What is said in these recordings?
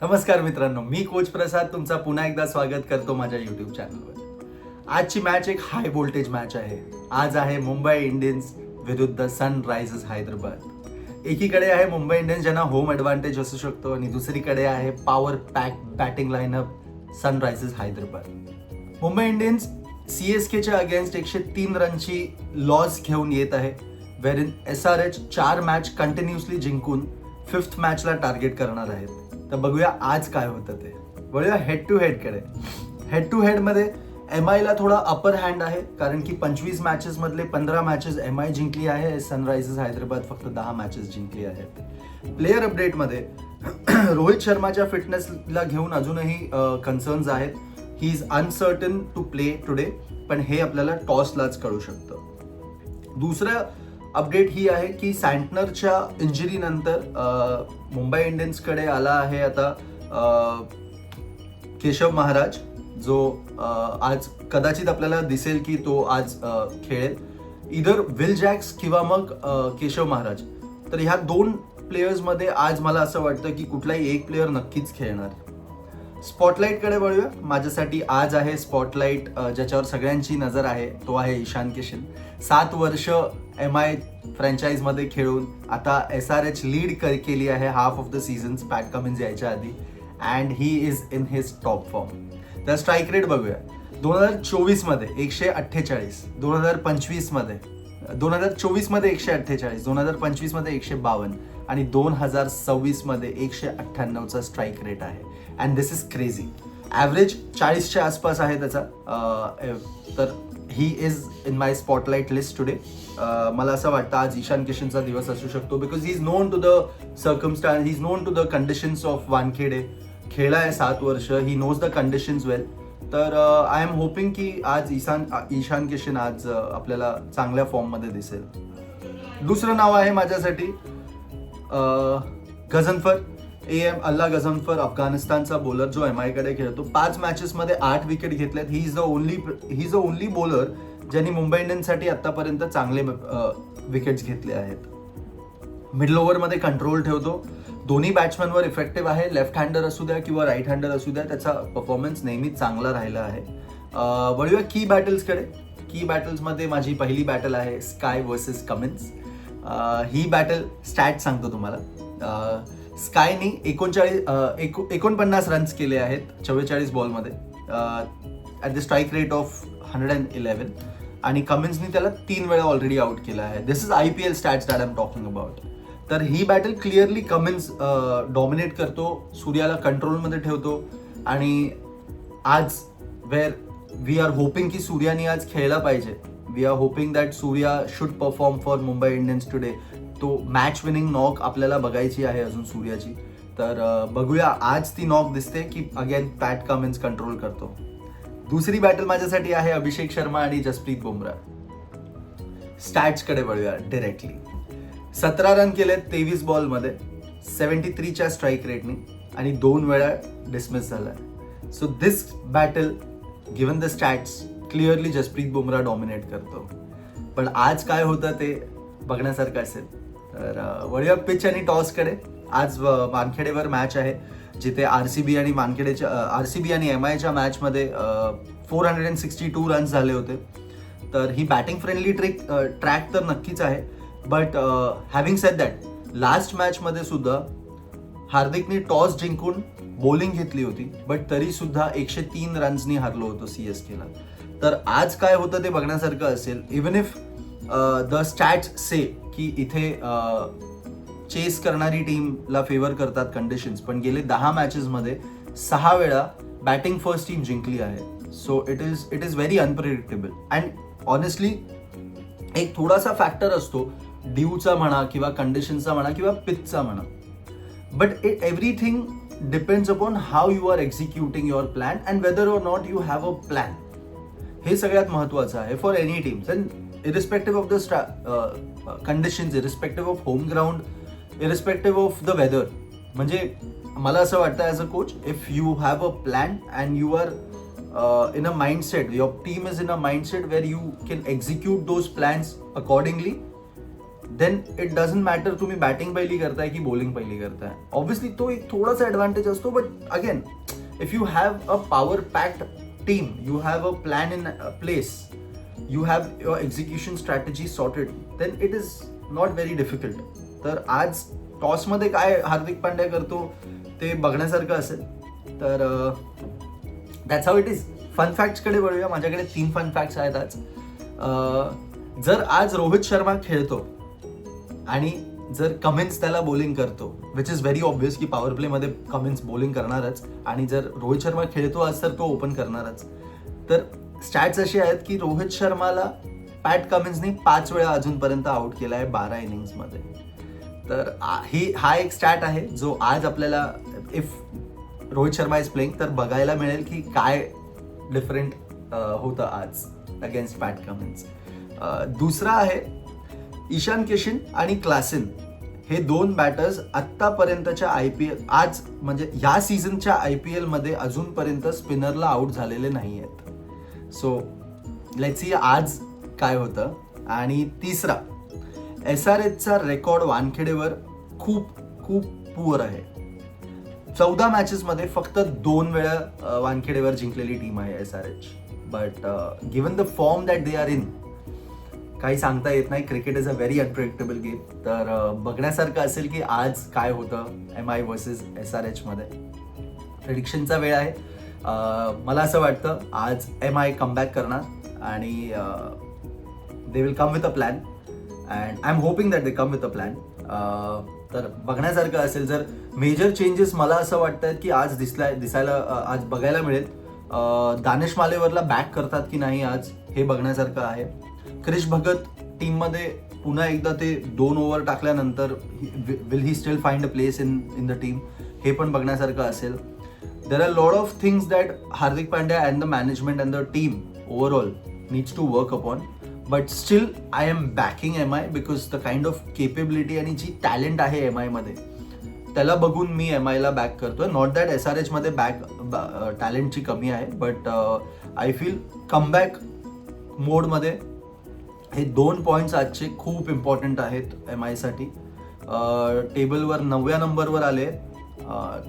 नमस्कार मित्रांनो, मी कोच प्रसाद तुमचा पुन्हा एकदा स्वागत करतो माझ्या यूट्यूब चॅनलवर. आजची मॅच एक हाय व्होल्टेज मॅच आहे. आज आहे मुंबई इंडियन्स विरुद्ध सनरायझर्स हैदराबाद. एकीकडे आहे मुंबई इंडियन्स ज्यांना होम ॲडव्हान्टेज असू शकतो आणि दुसरीकडे आहे power pack batting lineup Sunrisers Hyderabad. Mumbai Indians CSKच्या अगेन्स्ट 103 रनची लॉस घेऊन येत आहे, वेरिन SRH 4 मॅच कंटिन्युअसली जिंकून 5th मॅचला टार्गेट करणार आहेत. तर बघूया आज काय होतं ते. बघूया हेड टू हेडकडे. हेड टू हेडमध्ये MIला थोडा अपर हँड आहे, कारण की 25 मॅचेस मधले 15 मॅचेस MI जिंकली आहे. सनरायझर्स हैदराबाद फक्त 10 मॅचेस जिंकली आहेत. प्लेयर अपडेटमध्ये रोहित शर्माच्या फिटनेसला घेऊन अजूनही कन्सर्न्स आहेत. He is uncertain to play today, पण हे आपल्याला टॉसलाच कळू शकतं. दुसरं अपडेट ही आहे की सँटनरच्या इंजुरीनंतर मुंबई इंडियन्सकडे आला आहे आता केशव महाराज, जो आज कदाचित आपल्याला दिसेल की तो आज खेळेल. इधर विल जॅक्स किंवा मग केशव महाराज. तर ह्या दोन प्लेयर्समध्ये आज मला असं वाटतं की कुठलाही एक प्लेयर नक्कीच खेळणार. स्पॉटलाईटकडे वळूया. माझ्यासाठी आज आहे स्पॉटलाईट ज्याच्यावर सगळ्यांची नजर आहे, तो आहे ईशान किशन. 7 वर्ष MI फ्रँचाईजमध्ये खेळून आता SRH लीड केली आहे half of the seasons Pat Cummins यायच्या आधी, and he is in his top form. तर स्ट्राईक रेट बघूया. 2024 मध्ये 148, 2025 मध्ये 2024 मध्ये 148, 2025 मध्ये 152 आणि 2026 मध्ये 198चा स्ट्राईक रेट आहे. And this is crazy. Average 40च्या आसपास आहे त्याचा. तर he is in my spotlight list today. मला असं वाटतं आज ईशान किशनचा दिवस असू शकतो, because he is known to the circumstances, he is known to the conditions of Wankhede. खेळला आहे 7 वर्ष, he knows the conditions well. तर आय एम होपिंग की आज ईशान किशन आज आपल्याला चांगल्या फॉर्ममध्ये दिसेल. दुसरं नाव आहे माझ्यासाठी गझनफर. AM अल्ला गझनफर, अफगाणिस्तानचा बॉलर जो MI कडे खेळतो. 5 मॅचेसमध्ये 8 विकेट घेतल्यात. He is the only bowler ज्यांनी मुंबई इंडियन्ससाठी आतापर्यंत चांगले विकेट्स घेतले आहेत. मिडल ओव्हरमध्ये कंट्रोल ठेवतो. दोन्ही बॅट्समॅनवर इफेक्टिव्ह आहे. लेफ्ट हँडर असू द्या किंवा राईट हँडर असू द्या, त्याचा परफॉर्मन्स नेहमीच चांगला राहिला आहे. वळूया की बॅटल्सकडे. की बॅटल्समध्ये माझी पहिली बॅटल आहे स्काय वर्सेस कमिन्स. ही बॅटल स्टॅट सांगतो तुम्हाला. स्कायनी 49 रन्स केले आहेत 44 बॉलमध्ये at the strike rate of 111, आणि कमिन्सनी त्याला 3 वेळा ऑलरेडी आउट केला आहे. This is IPL stats that I am talking about. तर ही बॅटल क्लिअरली कमिन्स डॉमिनेट करतो, सूर्याला कंट्रोलमध्ये ठेवतो, आणि आज वेअर वी आर होपिंग की सूर्याने आज खेळला पाहिजे. We are hoping that Surya should perform for Mumbai Indians today. तो मॅच विनिंग नॉक आपल्याला बघायची आहे अजून सूर्याची. तर बघूया आज ती नॉक दिसते की अगेन पॅट कमिन्स कंट्रोल करतो. दुसरी बॅटल माझ्यासाठी आहे अभिषेक शर्मा आणि जसप्रीत बुमराह. स्टॅट्सकडे वळूया डिरेक्टली. 17 रन केलेत 23 बॉलमध्ये 73च्या स्ट्राईक रेटने, आणि 2 वेळा डिसमिस झाला. So this battle given the stats clearly Jasprit Bumrah dominate करतो. पण आज काय होतं ते बघण्यासारखं असेल. तर वळूया पिच आणि टॉसकडे. आज वानखेडेवर मॅच आहे, जिथे RCB आणि MIच्या मॅचमध्ये 462 रन्स झाले होते. तर ही बॅटिंग फ्रेंडली ट्रॅक तर नक्कीच आहे. But having sed that, last मॅचमध्ये सुद्धा हार्दिकने टॉस जिंकून बॉलिंग घेतली होती, बट तरी सुद्धा 103 रन्सनी हारलो होतो CSKला. तर आज काय होतं ते बघण्यासारखं असेल. इवन इफ द स्टॅट्स से की इथे चेस करणारी टीमला फेवर करतात कंडिशन्स, पण गेले 10 मॅचेसमध्ये 6 वेळा बॅटिंग फर्स्ट टीम जिंकली आहे. So it is very unpredictable. And honestly एक थोडासा फॅक्टर असतो ड्यूचा म्हणा किंवा कंडिशनचा म्हणा किंवा पिचचा म्हणा, but everything depends upon how you are executing your plan and whether or not you have a plan. हे सगळ्यात महत्त्वाचं आहे for any teams. And irrespective of the conditions, irrespective of home ground, irrespective of the weather. म्हणजे मला असं वाटतं as a coach, if you have a plan and you are in a mindset, your team is in a mindset where you can execute those plans accordingly, then it doesn't matter तुम्ही batting पहिली करताय की bowling पहिली करताय. Obviously तो एक थोडासा advantage असतो, but again if you have a power packed team, you have a plan in place, you have your execution strategy sorted, then it is not very difficult. तर आज टॉसमध्ये काय हार्दिक पांड्या करतो ते बघण्यासारखं असेल. तर that's how it is. Fun फॅक्ट्सकडे वळूया. माझ्याकडे 3 फन फॅक्ट्स आहेत आज. जर आज रोहित शर्मा खेळतो आणि जर कमिन्स त्याला बॉलिंग करतो, विच इज व्हेरी ऑब्व्हियस की पॉवर प्लेमध्ये कमिन्स बॉलिंग करणारच, आणि जर रोहित शर्मा खेळतो आज तर तो ओपन करणारच. तर स्टॅट्स अशी आहेत की रोहित शर्माला पॅट कमिन्सनी 5 वेळा अजूनपर्यंत आउट केला आहे 12 इनिंग्समध्ये. तर हा एक स्टॅट आहे जो आज आपल्याला, if Rohit Sharma is playing, तर बघायला मिळेल की काय डिफरंट होतं आज अगेन्स्ट पॅट कमिन्स. दुसरा आहे ईशान किशन आणि क्लासेन, हे 2 बॅटर्स आत्तापर्यंतच्या IPL, आज म्हणजे ह्या सीझनच्या IPL मध्ये अजूनपर्यंत स्पिनरला आउट झालेले नाही आहेत. सो लेट्स सी आज काय होतं. आणि तिसरा, SRHचा रेकॉर्ड वानखेडेवर खूप खूप पुअर आहे. 14 मॅचेसमध्ये फक्त 2 वेळा वानखेडेवर जिंकलेली टीम आहे SRH. But given the form that they are in, काही सांगता येत नाही. Cricket is a very unpredictable game. तर बघण्यासारखं असेल की आज काय होतं MI वर्सेस SRH मध्ये. प्रेडिक्शनचा वेळ आहे. मला असं वाटतं आज MI कमबॅक करणार आणि they will come with a plan, and I am hoping that they come with a plan. तर बघण्यासारखं असेल. जर मेजर चेंजेस मला असं वाटतं की आज दिसायला आज बघायला मिळेल. दानिश मालेवरला बॅक करतात की नाही आज, हे बघण्यासारखं आहे. क्रिश भगत टीममध्ये पुन्हा एकदा ते 2 ओव्हर टाकल्यानंतर will he still find a place in the team, हे पण बघण्यासारखं असेल. There are lot of things that Hardik Pandya and the management and the team overall needs to work upon. But still I am backing MI because the kind of capability आणि जी talent आहे MI मध्ये, त्याला बघून मी MI ला back करतोय. Not that SRH मध्ये टॅलेंटची कमी आहे, बट आय फील कमबॅक मोडमध्ये हे 2 पॉईंट्स आजचे खूप इम्पॉर्टंट आहेत MI साठी. टेबलवर 9व्या नंबरवर आले.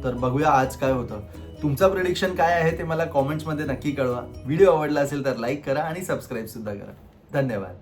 तर बघूया आज काय होतं. तुमचं प्रेडिक्शन काय आहे ते मला कॉमेंट्समध्ये नक्की कळवा. व्हिडिओ आवडला असेल तर लाईक करा आणि सबस्क्राईब सुद्धा करा. धन्यवाद.